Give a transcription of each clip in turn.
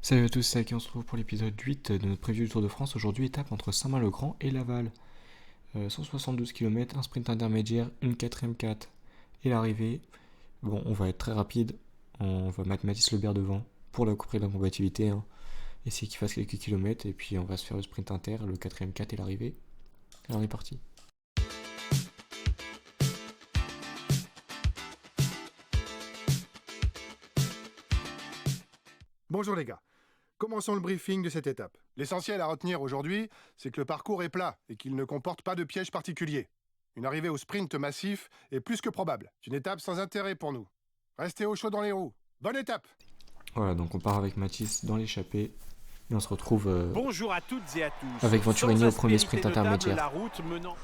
Salut à tous, c'est Aki, on se retrouve pour l'épisode 8 de notre preview du Tour de France. Aujourd'hui, étape entre Saint-Main-le-Grand et Laval. 172 km, un sprint intermédiaire, une quatrième 4 et l'arrivée. Bon, on va être très rapide, on va mettre Mathis Lebert devant pour la couper de la combativité, hein. Essayer qu'il fasse quelques kilomètres et puis on va se faire le sprint inter, le quatrième 4 et l'arrivée. Et on est parti. Bonjour les gars, commençons le briefing de cette étape. L'essentiel à retenir aujourd'hui, c'est que le parcours est plat et qu'il ne comporte pas de piège particulier. Une arrivée au sprint massif est plus que probable. C'est une étape sans intérêt pour nous. Restez au chaud dans les roues. Bonne étape! Voilà, donc on part avec Mathis dans l'échappée et on se retrouve Bonjour à toutes et à tous. avec Venturini au premier sprint intermédiaire. La route menant...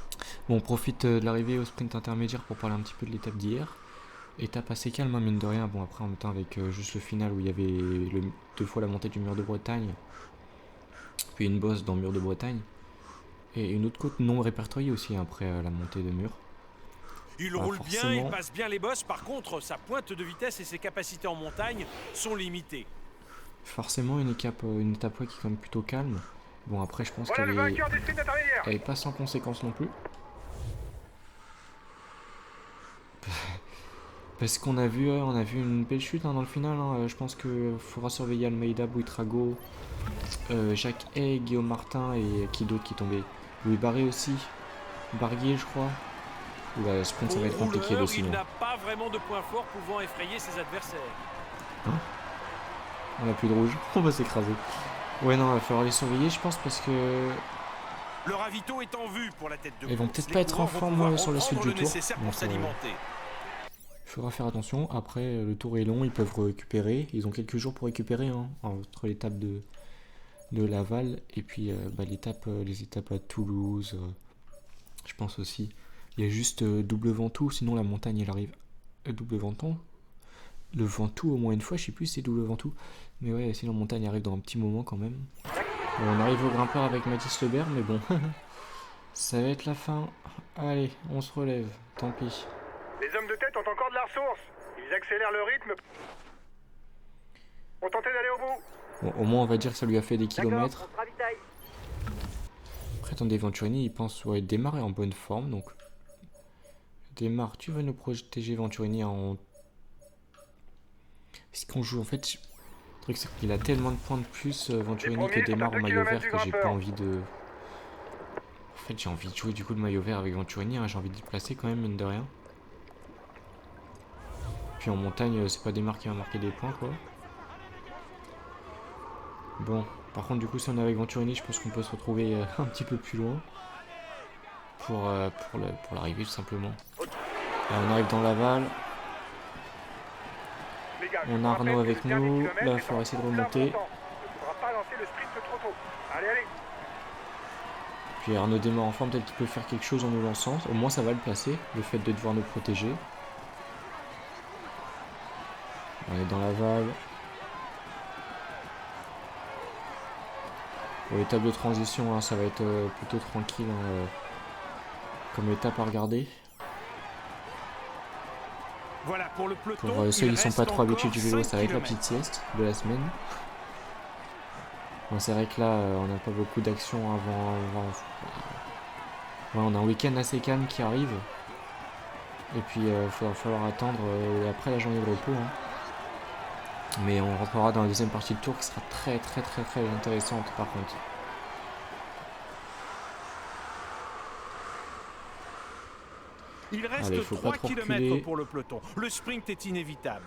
Bon, on profite de l'arrivée au sprint intermédiaire pour parler un petit peu de l'étape d'hier. Étape assez calme, hein, mine de rien. Bon, après, en même temps, avec juste le final où il y avait deux fois la montée du mur de Bretagne, puis une bosse dans le mur de Bretagne, et une autre côte non répertoriée aussi après la montée de mur. Il roule bien, il passe bien les bosses. Par contre, sa pointe de vitesse et ses capacités en montagne sont limitées. Forcément, une étape qui est quand même plutôt calme. Bon, après, je pense qu'elle est pas sans conséquence non plus. Parce qu'on a vu une belle chute, hein, dans le final, hein. Je pense qu'il faudra surveiller Almeida, Buitrago, Jacques Hay, Guillaume Martin et qui d'autre qui tombait. Louis Barré aussi, Barguier je crois. Oula, le sprint ça va être compliqué aussi. Il n'a pas vraiment de point fort pouvant effrayer ses adversaires. Hein, on a plus de rouge, on va s'écraser. Ouais non, il va falloir les surveiller je pense parce que... Le ravito est en vue pour la tête de course. Ils vont peut-être pas être en forme sur la suite du tour. Pour s'alimenter. Il faudra faire attention. Après, le tour est long, ils peuvent récupérer. Ils ont quelques jours pour récupérer, hein, entre l'étape de Laval et puis les étapes à Toulouse. Je pense aussi. Il y a juste double Ventoux, sinon la montagne elle arrive. Double Ventoux. Le Ventoux au moins une fois, je sais plus si c'est double Ventoux. Mais ouais, sinon la montagne arrive dans un petit moment quand même. On arrive au grimpeur avec Mathis Lebert, mais bon. Ça va être la fin. Allez, on se relève. Tant pis. Les hommes de tête ont encore de la ressource. Ils accélèrent le rythme. On tentait d'aller au bout. Bon, au moins on va dire que ça lui a fait des kilomètres. Après, attendez, Venturini, il pense démarrer en bonne forme, donc... Démarre, tu vas nous protéger Venturini en... Est-ce qu'on joue en fait... Le truc c'est qu'il a tellement de points de plus, Venturini, que démarre en maillot vert, que j'ai pas envie de... En fait, j'ai envie de jouer du coup le maillot vert avec Venturini, hein, j'ai envie de l'y placer quand même, mine de rien. Puis en montagne, c'est pas Démarre qui va marquer des points, quoi. Bon, par contre, du coup, si on est avec Venturini, je pense qu'on peut se retrouver un petit peu plus loin. Pour l'arrivée, tout simplement. Là, on arrive dans Laval. On a Arnaud avec nous. Là, il faudra essayer de remonter. Puis Arnaud démarre en forme, peut-être qu'il peut faire quelque chose en nous lançant. Au moins, ça va le placer, le fait de devoir nous protéger. On est dans Laval. Pour l'étape de transition, hein, ça va être plutôt tranquille, hein, comme étape à regarder. Voilà pour le peloton. Pour ceux qui ne sont pas trop habitués du vélo, ça va être la petite sieste de la semaine. Bon, c'est vrai que là, on n'a pas beaucoup d'action avant... Ouais, on a un week-end assez calme qui arrive. Et puis, il va falloir attendre après la journée de repos, hein. Mais on rentrera dans la deuxième partie de tour qui sera très intéressante par contre. Il reste 3 km pour le peloton. Le sprint est inévitable.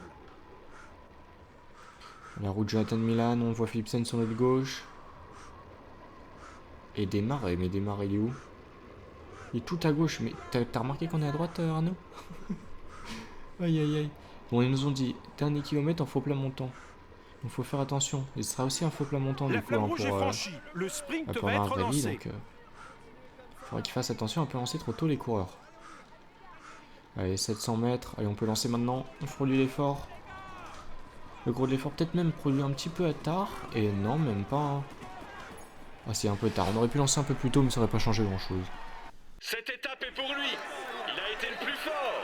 La route Jonathan Milan, on voit Philipsen sur notre gauche. Et Démarre, mais Démarre il est où? Il est tout à gauche, mais t'as remarqué qu'on est à droite, Arnaud? Aïe aïe aïe. Bon, ils nous ont dit, dernier kilomètre en faux plat montant. Donc faut faire attention. Il sera aussi un faux plat montant du coup, hein, pour le sprint pour va être rallye, lancé. donc il faudra qu'ils fassent attention à ne pas lancer trop tôt les coureurs. Allez, 700 mètres. Allez, on peut lancer maintenant. On produit l'effort. Le gros de l'effort peut-être même produit un petit peu à tard. Et non, même pas, hein. Ah, c'est un peu tard. On aurait pu lancer un peu plus tôt, mais ça n'aurait pas changé grand-chose. Cette étape est pour lui. Il a été le plus fort.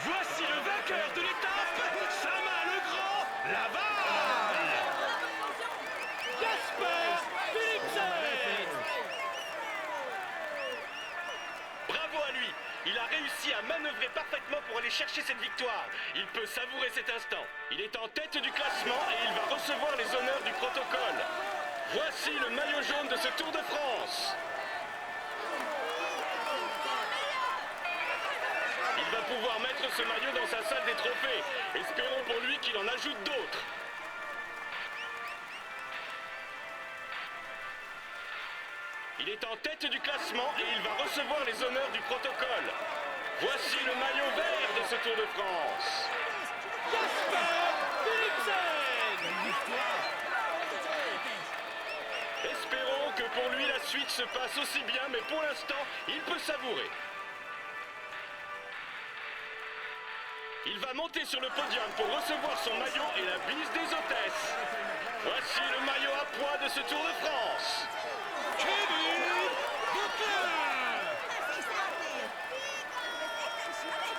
Voici le vainqueur de l'étape. Saint-Main-le-Grand, Laval. chercher cette victoire. Il peut savourer cet instant. Il est en tête du classement et il va recevoir les honneurs du protocole. Voici le maillot jaune de ce Tour de France. Il va pouvoir mettre ce maillot dans sa salle des trophées. Espérons pour lui qu'il en ajoute d'autres. Il est en tête du classement et il va recevoir les honneurs du protocole. Voici le maillot vert de ce Tour de France. Espérons que pour lui la suite se passe aussi bien, mais pour l'instant, il peut savourer. Il va monter sur le podium pour recevoir son maillot et la bise des hôtesses. Voici le maillot à poids de ce Tour de France.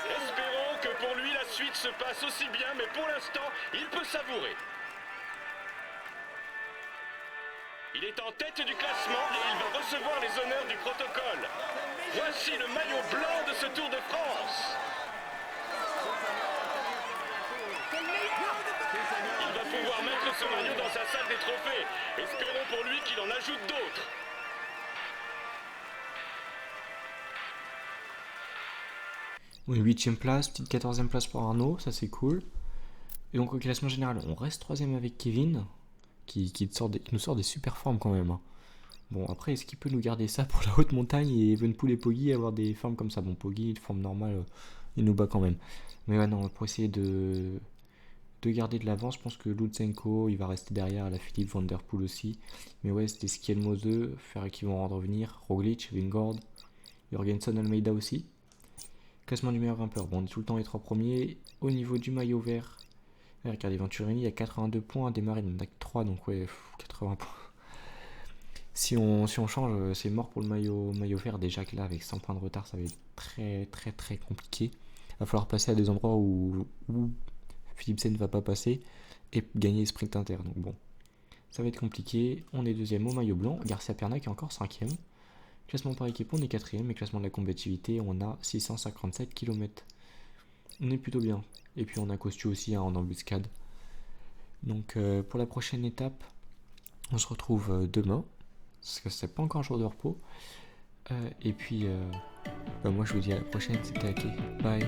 Espérons que pour lui la suite se passe aussi bien, mais pour l'instant, il peut savourer. Il est en tête du classement et il va recevoir les honneurs du protocole. Voici le maillot blanc de ce Tour de France. Il va pouvoir mettre ce maillot dans sa salle des trophées. Espérons pour lui qu'il en ajoute d'autres. Oui, 8ème place, petite 14ème place pour Arnaud, ça c'est cool. Et donc au classement général, on reste 3ème avec Kevin, qui nous sort des super formes quand même. Hein. Bon, après, est-ce qu'il peut nous garder ça pour la haute montagne et Evenpool et Poggi avoir des formes comme ça? Bon, Poggi, de forme normale, il nous bat quand même. Mais ouais, non, pour essayer de garder de l'avance, je pense que Lutsenko, il va rester derrière, la Philippe Van Der Poel aussi. Mais ouais, c'était Skelmose, Ferrer qui vont rendre venir, Roglic, Vingord, Jorgensen, Almeida aussi. Classement du meilleur grimpeur, bon, on est tout le temps les 3 premiers. Au niveau du maillot vert, regardez, Venturini, il y a 82 points à démarrer, il n'y en a que 3, donc ouais, 80 points. Si on change, c'est mort pour le maillot vert. Déjà que là, avec 100 points de retard, ça va être très très très compliqué. Il va falloir passer à des endroits où Philipsen ne va pas passer et gagner les sprints inter. Donc bon, ça va être compliqué. On est 2ème au maillot blanc. Garcia Pernac est encore 5ème. Classement par équipe, on est 4ème. Et classement de la combativité, on a 657 km. On est plutôt bien. Et puis on a Costu aussi en embuscade. Donc pour la prochaine étape, on se retrouve demain. Parce que c'est pas encore un jour de repos. Et puis moi je vous dis à la prochaine. C'était Ake. Bye.